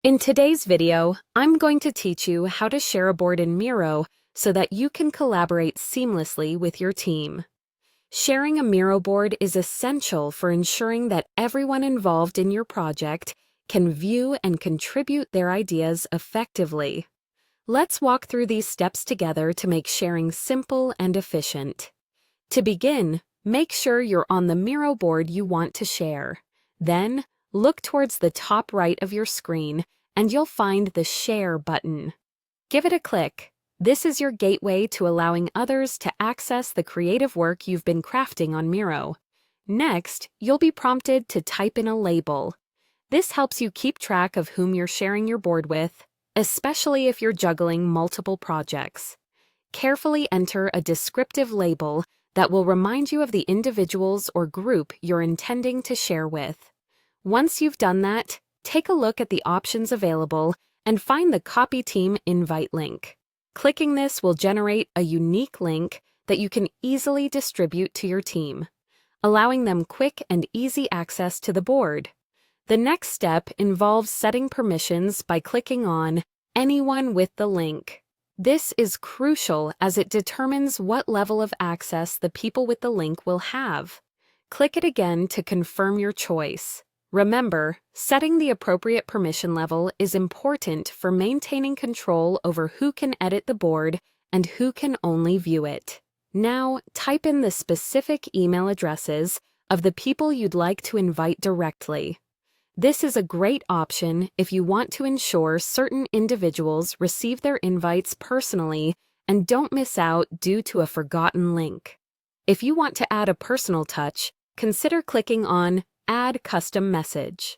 In today's video, I'm going to teach you how to share a board in Miro so that you can collaborate seamlessly with your team. Sharing a Miro board is essential for ensuring that everyone involved in your project can view and contribute their ideas effectively. Let's walk through these steps together to make sharing simple and efficient. To begin, make sure you're on the Miro board you want to share. Then, look towards the top right of your screen and you'll find the Share button. Give it a click. This is your gateway to allowing others to access the creative work you've been crafting on Miro. Next, you'll be prompted to type in a label. This helps you keep track of whom you're sharing your board with, especially if you're juggling multiple projects. Carefully enter a descriptive label that will remind you of the individuals or group you're intending to share with. Once you've done that, take a look at the options available and find the Copy Team invite link. Clicking this will generate a unique link that you can easily distribute to your team, allowing them quick and easy access to the board. The next step involves setting permissions by clicking on Anyone with the link. This is crucial as it determines what level of access the people with the link will have. Click it again to confirm your choice. Remember, setting the appropriate permission level is important for maintaining control over who can edit the board and who can only view it. Now, type in the specific email addresses of the people you'd like to invite directly. This is a great option if you want to ensure certain individuals receive their invites personally and don't miss out due to a forgotten link. If you want to add a personal touch, consider clicking on Add Custom Message.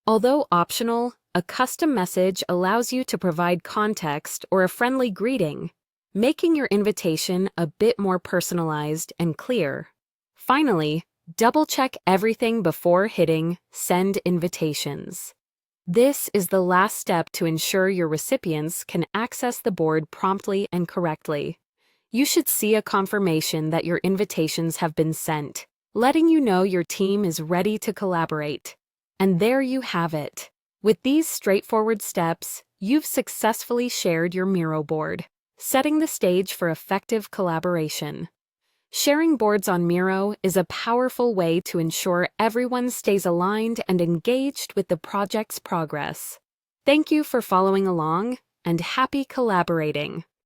Although optional, a custom message allows you to provide context or a friendly greeting, making your invitation a bit more personalized and clear. Finally, double-check everything before hitting Send Invitations. This is the last step to ensure your recipients can access the board promptly and correctly. You should see a confirmation that your invitations have been sent, letting you know your team is ready to collaborate. And there you have it. With these straightforward steps, you've successfully shared your Miro board, setting the stage for effective collaboration. Sharing boards on Miro is a powerful way to ensure everyone stays aligned and engaged with the project's progress. Thank you for following along, and happy collaborating!